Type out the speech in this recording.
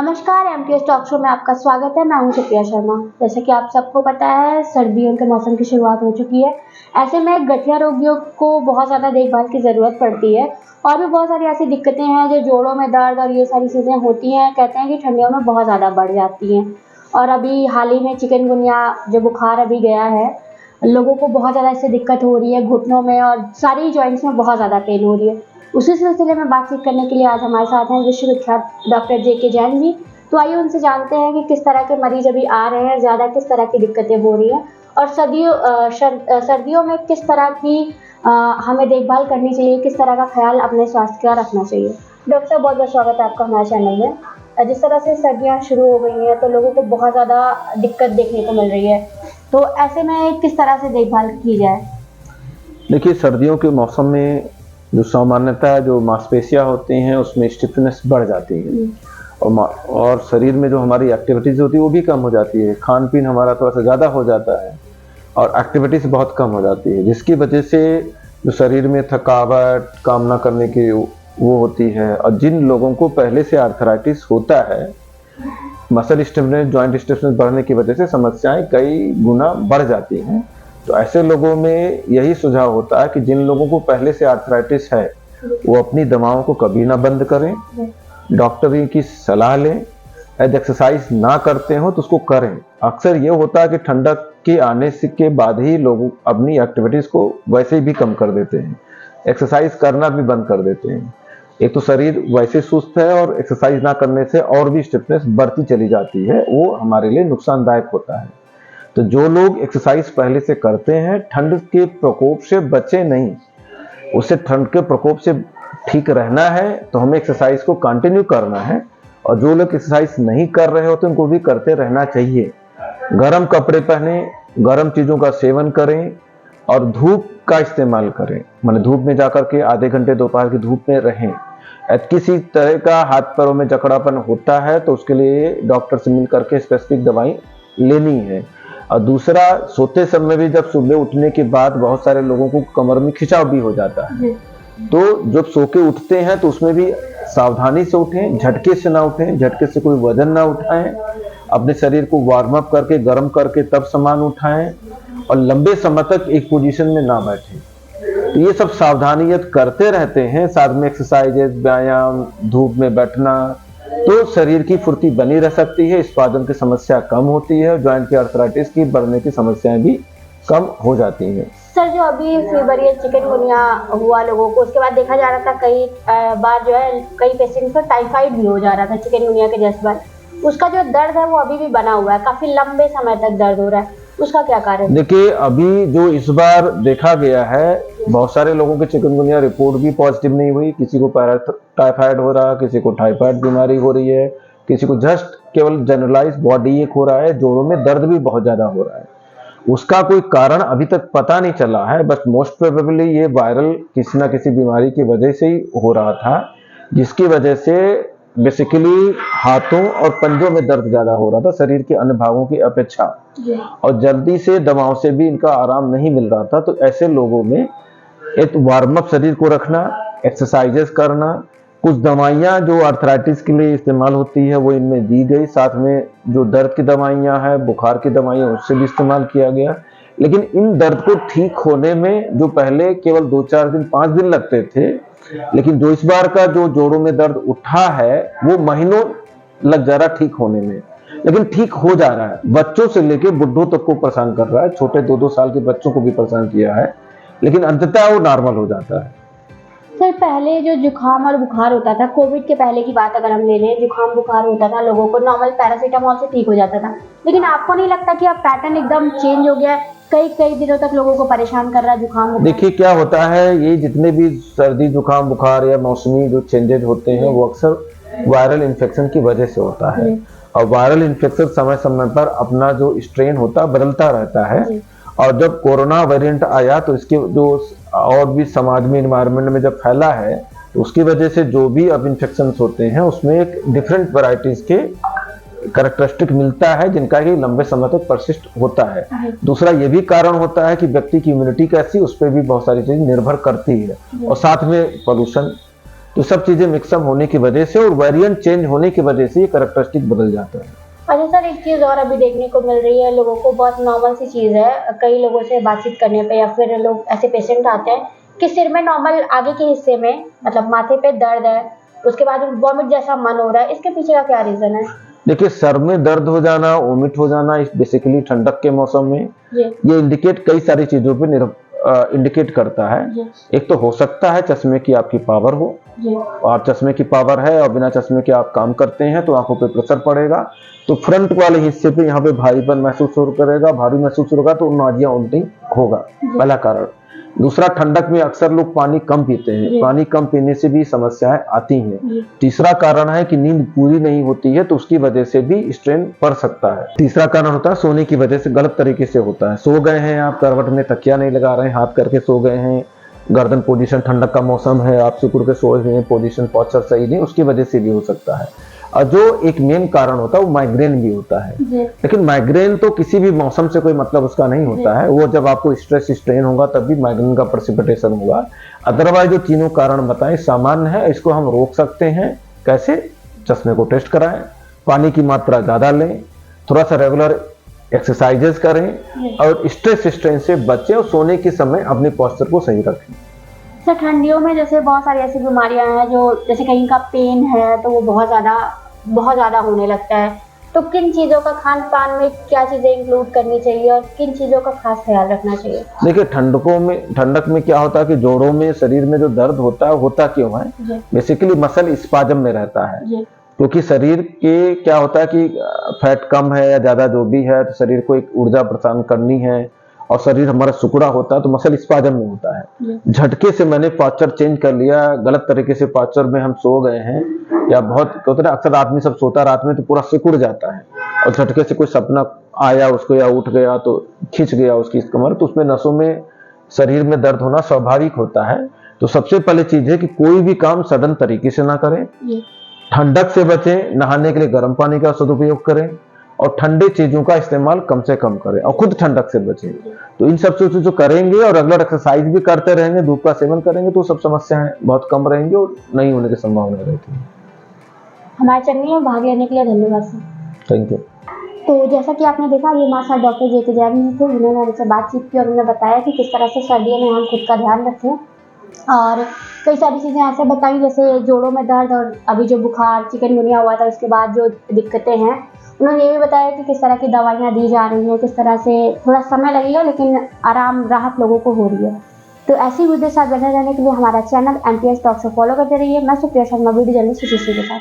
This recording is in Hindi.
नमस्कार, एमटीएस टॉक शो में आपका स्वागत है। मैं हूं सुप्रिया शर्मा। जैसे कि आप सबको पता है, सर्दियों के मौसम की शुरुआत हो चुकी है। ऐसे में गठिया रोगियों को बहुत ज़्यादा देखभाल की ज़रूरत पड़ती है और भी बहुत सारी ऐसी दिक्कतें हैं जो जोड़ों में दर्द और ये सारी चीज़ें होती हैं। कहते हैं कि ठंडियों में बहुत ज़्यादा बढ़ जाती हैं और अभी हाल ही में चिकनगुनिया जो बुखार अभी गया है, लोगों को बहुत ज़्यादा इससे दिक्कत हो रही है, घुटनों में और सारी जॉइंट्स में बहुत ज़्यादा पेन हो रही है। उसी सिलसिले में बातचीत करने के लिए आज हमारे साथ हैं विश्वविख्यात डॉक्टर जेके जैन जी। तो आइए उनसे जानते हैं कि किस तरह के मरीज अभी आ रहे हैं, ज़्यादा किस तरह की दिक्कतें हो रही हैं और सर्दियों में किस तरह की हमें देखभाल करनी चाहिए, किस तरह का ख्याल अपने स्वास्थ्य का रखना चाहिए। डॉक्टर साहब, बहुत बहुत स्वागत है आपका हमारे चैनल में। जिस तरह से सर्दियाँ शुरू हो गई हैं तो लोगों को बहुत ज़्यादा दिक्कत देखने को मिल रही है, तो ऐसे में किस तरह से देखभाल की जाए? देखिए, सर्दियों के मौसम में जो सामान्यतः जो मांसपेशियां होती हैं उसमें स्टिफनेस बढ़ जाती है और शरीर में जो हमारी एक्टिविटीज होती है वो भी कम हो जाती है। खान पीन हमारा थोड़ा सा ज़्यादा हो जाता है और एक्टिविटीज बहुत कम हो जाती है, जिसकी वजह से जो शरीर में थकावट, काम ना करने की वो होती है। और जिन लोगों को पहले से आर्थराइटिस होता है, मसल स्टिफनेस, जॉइंट स्टिफनेस बढ़ने की वजह से समस्याएं कई गुना बढ़ जाती हैं। तो ऐसे लोगों में यही सुझाव होता है कि जिन लोगों को पहले से आर्थराइटिस है वो अपनी दवाओं को कभी ना बंद करें, डॉक्टर की सलाह लें। यदि एक्सरसाइज ना करते हो तो उसको करें। अक्सर ये होता है कि ठंडक के आने से के बाद ही लोग अपनी एक्टिविटीज को वैसे भी कम कर देते हैं, एक्सरसाइज करना भी बंद कर देते हैं। एक तो शरीर वैसे सुस्त है और एक्सरसाइज ना करने से और भी स्टिफनेस बढ़ती चली जाती है, वो हमारे लिए नुकसानदायक होता है। तो जो लोग एक्सरसाइज पहले से करते हैं, ठंड के प्रकोप से बचे नहीं, उससे ठंड के प्रकोप से ठीक रहना है तो हमें एक्सरसाइज को कंटिन्यू करना है। और जो लोग एक्सरसाइज नहीं कर रहे होते उनको भी करते रहना चाहिए। गर्म कपड़े पहने, गर्म चीज़ों का सेवन करें और धूप का इस्तेमाल करें। माने धूप में जाकर के आधे घंटे दोपहर की धूप में रहें। किसी तरह का हाथ पैरों में जकड़ापन होता है तो उसके लिए डॉक्टर से मिल करके स्पेसिफिक दवाई लेनी है। और दूसरा, सोते समय भी जब सुबह उठने के बाद बहुत सारे लोगों को कमर में खिंचाव भी हो जाता है, तो जब सो के उठते हैं तो उसमें भी सावधानी से उठें, झटके से ना उठें, झटके से कोई वजन ना उठाएं। अपने शरीर को वार्म अप करके, गर्म करके तब सामान उठाएं और लंबे समय तक एक पोजीशन में ना बैठें। तो ये सब सावधानियत करते रहते हैं, साथ में एक्सरसाइजेज, व्यायाम, धूप में बैठना, तो शरीर की फुर्ती बनी रह सकती है, स्पाजन की समस्या कम होती है, जॉइंट की आर्थराइटिस की बढ़ने की समस्याएं भी कम हो जाती हैं। सर, जो अभी फीवर या चिकनगुनिया हुआ लोगों को, उसके बाद देखा जा रहा था कई बार जो है कई पेशेंट्स को टाइफाइड भी हो जा रहा था चिकनगुनिया के जैसे बार। उसका जो दर्द है वो अभी भी बना हुआ है, काफी लंबे समय तक दर्द हो रहा है, उसका क्या कारण है? देखिए, अभी जो इस बार देखा गया है, बहुत सारे लोगों की चिकनगुनिया रिपोर्ट भी पॉजिटिव नहीं हुई। किसी को टाइफाइड हो रहा है, किसी को टाइफाइड बीमारी हो रही है, किसी को जस्ट केवल जनरलाइज बॉडी एक हो रहा है, जोड़ों में दर्द भी बहुत ज्यादा हो रहा है। उसका कोई कारण अभी तक पता नहीं चला है, बस मोस्ट प्रोबेबली ये वायरल किसी ना किसी बीमारी की वजह से ही हो रहा था, जिसकी वजह से बेसिकली हाथों और पंजों में दर्द ज्यादा हो रहा था शरीर के अन्य भागों की अपेक्षा, और जल्दी से दवाओं से भी इनका आराम नहीं मिल रहा था। तो ऐसे लोगों में एक वार्म अप शरीर को रखना, एक्सरसाइजेस करना, कुछ दवाइयाँ जो आर्थराइटिस के लिए इस्तेमाल होती है वो इनमें दी गई, साथ में जो दर्द की दवाइयाँ हैं, बुखार की दवाइयाँ, उससे भी इस्तेमाल किया गया। लेकिन इन दर्द को ठीक होने में जो पहले केवल 2-4 दिन, 5 दिन लगते थे, लेकिन जो इस बार का जो जोड़ों में दर्द उठा है वो महीनों लग जा रहा ठीक होने में, लेकिन ठीक हो जा रहा है। बच्चों से लेके बुढ़ों तक को परेशान कर रहा है, छोटे 2-2 साल के बच्चों को भी परेशान किया है, लेकिन अंततः वो नॉर्मल हो जाता है। सर, पहले जो जुकाम और बुखार होता था, कोविड के पहले की बात अगर हम ले लें, जुकाम बुखार होता था, लोगों को नॉर्मल पैरासीटामोल से ठीक हो जाता था। लेकिन आपको नहीं लगता कि अब पैटर्न एकदम चेंज हो गया है, कई दिनों तक लोगों को परेशान कर रहा है जुकाम बुखार? देखिए, क्या होता है, ये जितने भी सर्दी, जुकाम, बुखार या मौसमी जो चेंजेज होते हैं वो अक्सर वायरल इन्फेक्शन की वजह से होता है। और वायरल इन्फेक्शन समय समय पर अपना जो स्ट्रेन होता है बदलता रहता है। और जब कोरोना वेरिएंट आया तो इसके जो और भी समाज में, इन्वायरमेंट में जब फैला है, तो उसकी वजह से जो भी अब इन्फेक्शंस होते हैं उसमें एक डिफरेंट वैरायटीज के कैरेक्टरिस्टिक मिलता है, जिनका कि लंबे समय तक परसिस्ट होता है। दूसरा ये भी कारण होता है कि व्यक्ति की इम्यूनिटी कैसी, उस पर भी बहुत सारी चीजें निर्भर करती है। और साथ में पोल्यूशन, तो सब चीजें मिक्सअप होने की वजह से और वेरिएंट चेंज होने की वजह से ये कैरेक्टरिस्टिक बदल जाता है। अच्छा सर, एक चीज़ और अभी देखने को मिल रही है, लोगों को बहुत नॉर्मल सी चीज़ है, कई लोगों से बातचीत करने पे या फिर लोग ऐसे पेशेंट आते हैं कि सिर में नॉर्मल आगे के हिस्से में मतलब माथे पे दर्द है, उसके बाद वॉमिट जैसा मन हो रहा है, इसके पीछे का क्या रीज़न है? देखिए, सर में दर्द हो जाना, वोमिट हो जाना, इस बेसिकली ठंडक के मौसम में जी ये इंडिकेट कई सारी चीजों पे इंडिकेट करता है। जी एक तो हो सकता है चश्मे की आपकी पावर हो, जी और चश्मे की पावर है और बिना चश्मे के आप काम करते हैं तो आंखों पे प्रेशर पड़ेगा, तो फ्रंट वाले हिस्से पे यहाँ पे भारीपन महसूस हो करेगा, भारी महसूस होगा तो नाजिया उल्टी होगा, पहला कारण। दूसरा, ठंडक में अक्सर लोग पानी कम पीते हैं, जी। पानी कम पीने से भी समस्याएं आती हैं। जी तीसरा कारण है कि नींद पूरी नहीं होती है तो उसकी वजह से भी स्ट्रेन पड़ सकता है। तीसरा कारण होता है सोने की वजह से गलत तरीके से होता है, सो गए हैं आप, करवट में तकिया नहीं लगा रहे हैं, हाथ करके सो गए हैं, गर्दन पोजीशन, ठंडक का मौसम है, आप सिकुड़ के सोए हुए हैं, पोजीशन पोस्चर सही नहीं, उसकी वजह से भी हो सकता है। और जो एक मेन कारण होता है वो माइग्रेन भी होता है। जी लेकिन माइग्रेन तो किसी भी मौसम से कोई मतलब उसका नहीं होता है, वो जब आपको स्ट्रेस स्ट्रेन होगा तब भी माइग्रेन का प्रेसिपिटेशन होगा। अदरवाइज जो तीनों कारण बताएं सामान्य है, इसको हम रोक सकते हैं। कैसे? चश्मे को टेस्ट कराएं, पानी की मात्रा ज्यादा लें, थोड़ा सा रेगुलर एक्सरसाइजेस करें और स्ट्रेस स्ट्रेन से बचें और सोने के समय अपने पोस्चर को सही रखें। सर, ठंडियों में जैसे बहुत सारी ऐसी बीमारियां हैं जो जैसे कहीं का पेन है तो वो बहुत ज़्यादा होने लगता है, तो किन चीज़ों का खान पान में क्या चीज़ें इंक्लूड करनी चाहिए और किन चीज़ों का खास ख्याल रखना चाहिए? देखिए, ठंडक में क्या होता है कि जोड़ों में, शरीर में जो दर्द होता है, होता क्यों है? जी बेसिकली मसल स्पाजम में रहता है, जी क्योंकि शरीर के क्या होता है कि फैट कम है या ज्यादा जो भी है तो शरीर को एक ऊर्जा प्रदान करनी है और शरीर हमारा सिकुड़ा होता है तो मसल स्पाजम में होता है। जी झटके से मैंने पास्चर चेंज कर लिया, गलत तरीके से पास्चर में हम सो गए हैं, या बहुत होता है अक्सर आदमी सब सोता रात में तो पूरा सिकुड़ जाता है और झटके से कोई सपना आया उसको या उठ गया तो खींच गया उसकी कमर, तो उसमें नसों में, शरीर में दर्द होना स्वाभाविक होता है। तो सबसे पहले चीज है कि कोई भी काम सडन तरीके से ना करें, जी ठंडक से बचें, नहाने के लिए गर्म पानी का सदुपयोग करें और ठंडे चीजों का इस्तेमाल कम से कम करें और खुद ठंडक से बचें। तो इन सब चीजों जो करेंगे और रेगुलर एक्सरसाइज भी करते रहेंगे, धूप का सेवन करेंगे तो सब समस्याएं बहुत कम रहेंगी और नहीं होने की संभावना रहती है। हमारे चैनल में भाग लेने के लिए धन्यवाद सर। Thank you. तो जैसा कि आपने देखा, ये हमारे साथ डॉक्टर जेके जैन थे, जिन्होंने हमसे बातचीत की और उन्होंने बताया कि किस तरह से सर्दियों में हम खुद का ध्यान रखें और कई सारी चीज़ें ऐसे बताई जैसे जोड़ों में दर्द और अभी जो बुखार चिकनगुनिया हुआ था उसके बाद जो दिक्कतें हैं। उन्होंने ये भी बताया कि किस तरह की दवाइयाँ दी जा रही हैं, किस तरह से थोड़ा समय लगेगा लेकिन आराम राहत लोगों को हो रही है। तो ऐसी वीडियो साथ बने रहने के लिए हमारा चैनल MPS टॉक से फॉलो करते रहिए। मैं सुप्रिया शर्मा, वीडियो जर्नलिस्ट के साथ।